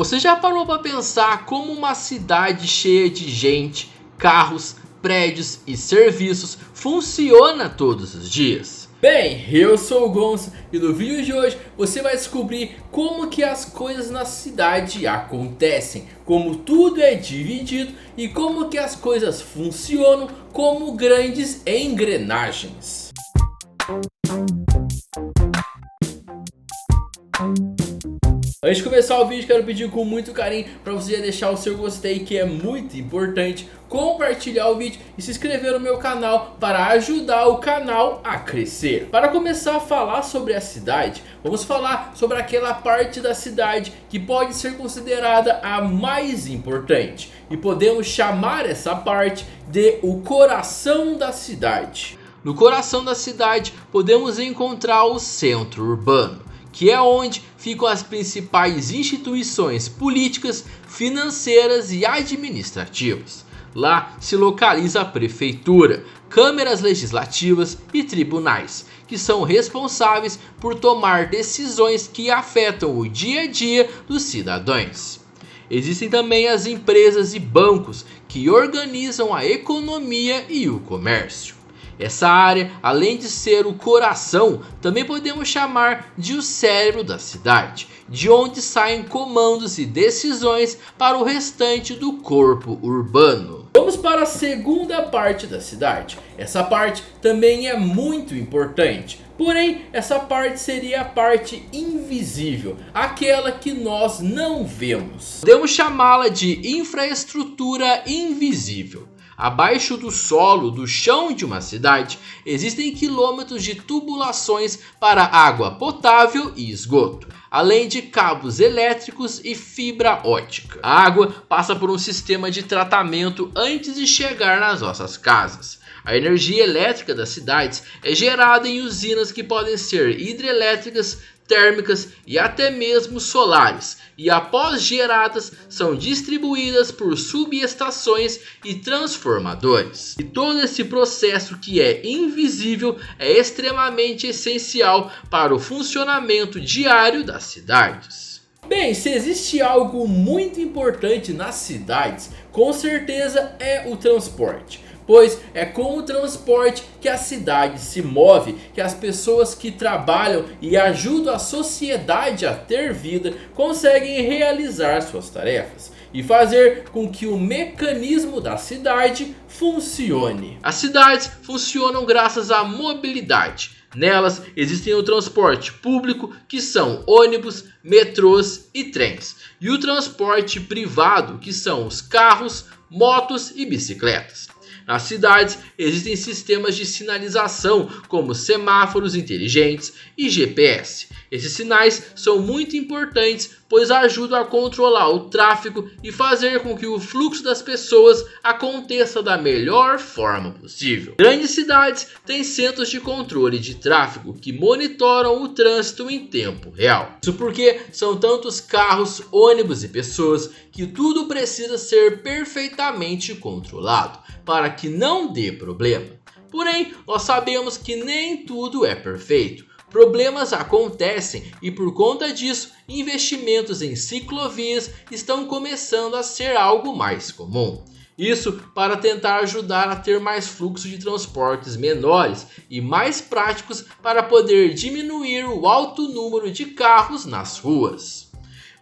Você já parou para pensar como uma cidade cheia de gente, carros, prédios e serviços funciona todos os dias? Bem, eu sou o Gonçalo e no vídeo de hoje você vai descobrir como que as coisas na cidade acontecem, como tudo é dividido e como que as coisas funcionam como grandes engrenagens. Antes de começar o vídeo, quero pedir com muito carinho para você deixar o seu gostei, que é muito importante, compartilhar o vídeo e se inscrever no meu canal para ajudar o canal a crescer. Para começar a falar sobre a cidade, vamos falar sobre aquela parte da cidade que pode ser considerada a mais importante e podemos chamar essa parte de o coração da cidade. No coração da cidade podemos encontrar o centro urbano, que é onde ficam as principais instituições políticas, financeiras e administrativas. Lá se localiza a prefeitura, câmaras legislativas e tribunais, que são responsáveis por tomar decisões que afetam o dia a dia dos cidadãos. Existem também as empresas e bancos que organizam a economia e o comércio. Essa área, além de ser o coração, também podemos chamar de o cérebro da cidade, de onde saem comandos e decisões para o restante do corpo urbano. Vamos para a segunda parte da cidade. Essa parte também é muito importante, porém essa parte seria a parte invisível, aquela que nós não vemos. Podemos chamá-la de infraestrutura invisível. Abaixo do solo, do chão de uma cidade, existem quilômetros de tubulações para água potável e esgoto, além de cabos elétricos e fibra ótica. A água passa por um sistema de tratamento antes de chegar nas nossas casas. A energia elétrica das cidades é gerada em usinas que podem ser hidrelétricas, térmicas e até mesmo solares, e após geradas são distribuídas por subestações e transformadores. E todo esse processo, que é invisível, é extremamente essencial para o funcionamento diário das cidades. Bem, se existe algo muito importante nas cidades, com certeza é o transporte. Pois é com o transporte que a cidade se move, que as pessoas que trabalham e ajudam a sociedade a ter vida conseguem realizar suas tarefas e fazer com que o mecanismo da cidade funcione. As cidades funcionam graças à mobilidade. Nelas existem o transporte público, que são ônibus, metrôs e trens, e o transporte privado, que são os carros, motos e bicicletas. Nas cidades existem sistemas de sinalização como semáforos inteligentes e GPS. Esses sinais são muito importantes, pois ajudam a controlar o tráfego e fazer com que o fluxo das pessoas aconteça da melhor forma possível. Grandes cidades têm centros de controle de tráfego que monitoram o trânsito em tempo real. Isso porque são tantos carros, ônibus e pessoas que tudo precisa ser perfeitamente controlado para que não dê problema. Porém, nós sabemos que nem tudo é perfeito. Problemas acontecem e por conta disso, investimentos em ciclovias estão começando a ser algo mais comum. Isso para tentar ajudar a ter mais fluxo de transportes menores e mais práticos para poder diminuir o alto número de carros nas ruas.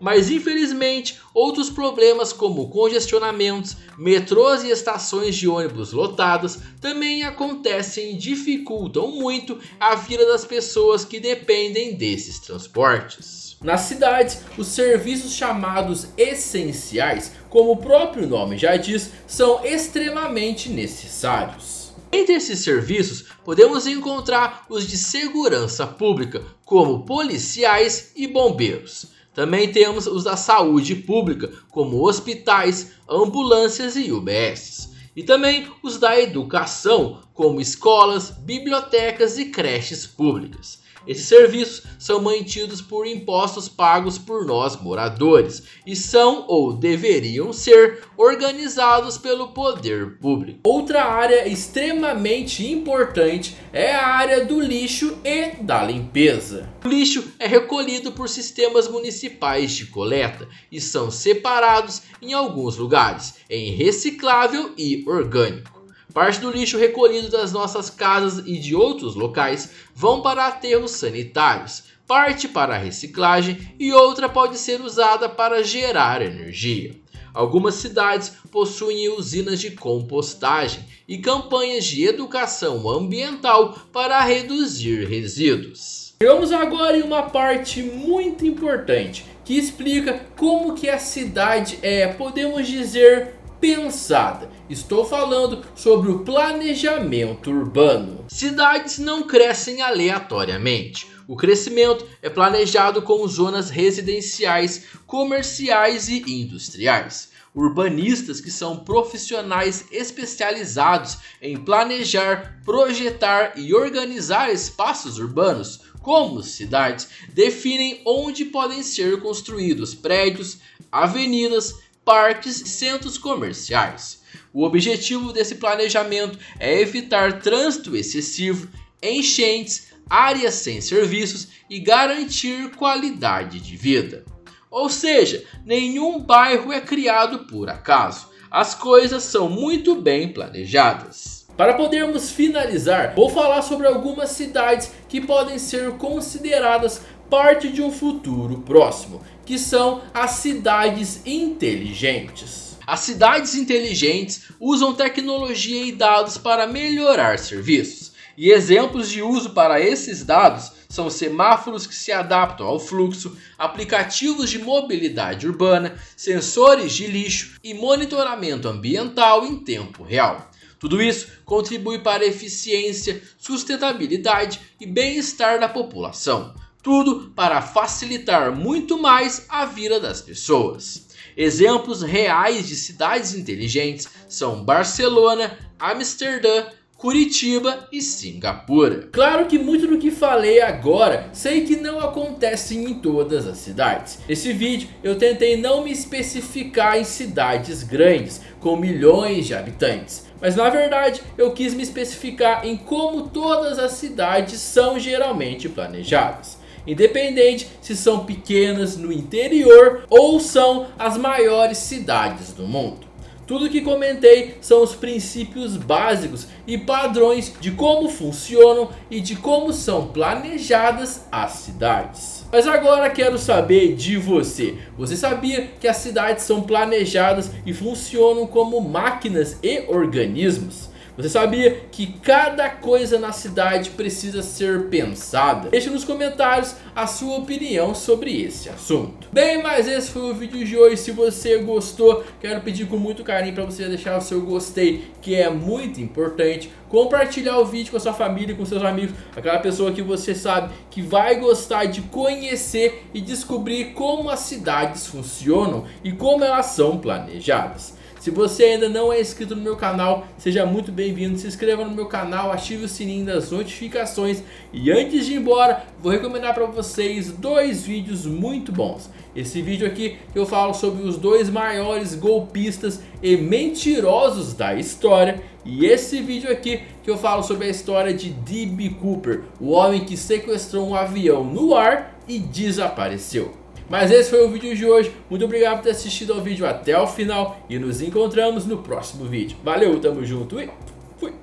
Mas infelizmente, outros problemas como congestionamentos, metrôs e estações de ônibus lotadas também acontecem e dificultam muito a vida das pessoas que dependem desses transportes. Nas cidades, os serviços chamados essenciais, como o próprio nome já diz, são extremamente necessários. Entre esses serviços, podemos encontrar os de segurança pública, como policiais e bombeiros. Também temos os da saúde pública, como hospitais, ambulâncias e UBS. E também os da educação, como escolas, bibliotecas e creches públicas. Esses serviços são mantidos por impostos pagos por nós moradores e são ou deveriam ser organizados pelo poder público. Outra área extremamente importante é a área do lixo e da limpeza. O lixo é recolhido por sistemas municipais de coleta e são separados em alguns lugares em reciclável e orgânico. Parte do lixo recolhido das nossas casas e de outros locais vão para aterros sanitários, parte para a reciclagem e outra pode ser usada para gerar energia. Algumas cidades possuem usinas de compostagem e campanhas de educação ambiental para reduzir resíduos. Chegamos agora em uma parte muito importante que explica como que a cidade é, podemos dizer, pensada. Estou falando sobre o planejamento urbano. Cidades não crescem aleatoriamente. O crescimento é planejado com zonas residenciais, comerciais e industriais. Urbanistas, que são profissionais especializados em planejar, projetar e organizar espaços urbanos, como cidades, definem onde podem ser construídos prédios, avenidas, parques e centros comerciais. O objetivo desse planejamento é evitar trânsito excessivo, enchentes, áreas sem serviços e garantir qualidade de vida. Ou seja, nenhum bairro é criado por acaso. As coisas são muito bem planejadas. Para podermos finalizar, vou falar sobre algumas cidades que podem ser consideradas parte de um futuro próximo, que são as cidades inteligentes. As cidades inteligentes usam tecnologia e dados para melhorar serviços. E exemplos de uso para esses dados são semáforos que se adaptam ao fluxo, aplicativos de mobilidade urbana, sensores de lixo e monitoramento ambiental em tempo real. Tudo isso contribui para a eficiência, sustentabilidade e bem-estar da população. Tudo para facilitar muito mais a vida das pessoas. Exemplos reais de cidades inteligentes são Barcelona, Amsterdã, Curitiba e Singapura. Claro que muito do que falei agora, sei que não acontece em todas as cidades. Nesse vídeo eu tentei não me especificar em cidades grandes, com milhões de habitantes. Mas na verdade eu quis me especificar em como todas as cidades são geralmente planejadas. Independente se são pequenas no interior ou são as maiores cidades do mundo. Tudo que comentei são os princípios básicos e padrões de como funcionam e de como são planejadas as cidades. Mas agora quero saber de você. Você sabia que as cidades são planejadas e funcionam como máquinas e organismos? Você sabia que cada coisa na cidade precisa ser pensada? Deixe nos comentários a sua opinião sobre esse assunto. Bem, mas esse foi o vídeo de hoje. Se você gostou, quero pedir com muito carinho para você deixar o seu gostei, que é muito importante. Compartilhar o vídeo com a sua família e com seus amigos. Aquela pessoa que você sabe que vai gostar de conhecer e descobrir como as cidades funcionam e como elas são planejadas. Se você ainda não é inscrito no meu canal, seja muito bem-vindo, se inscreva no meu canal, ative o sininho das notificações. E antes de ir embora, vou recomendar para vocês dois vídeos muito bons. Esse vídeo aqui que eu falo sobre os dois maiores golpistas e mentirosos da história. E esse vídeo aqui que eu falo sobre a história de D.B. Cooper, o homem que sequestrou um avião no ar e desapareceu. Mas esse foi o vídeo de hoje, muito obrigado por ter assistido ao vídeo até o final e nos encontramos no próximo vídeo. Valeu, tamo junto e fui!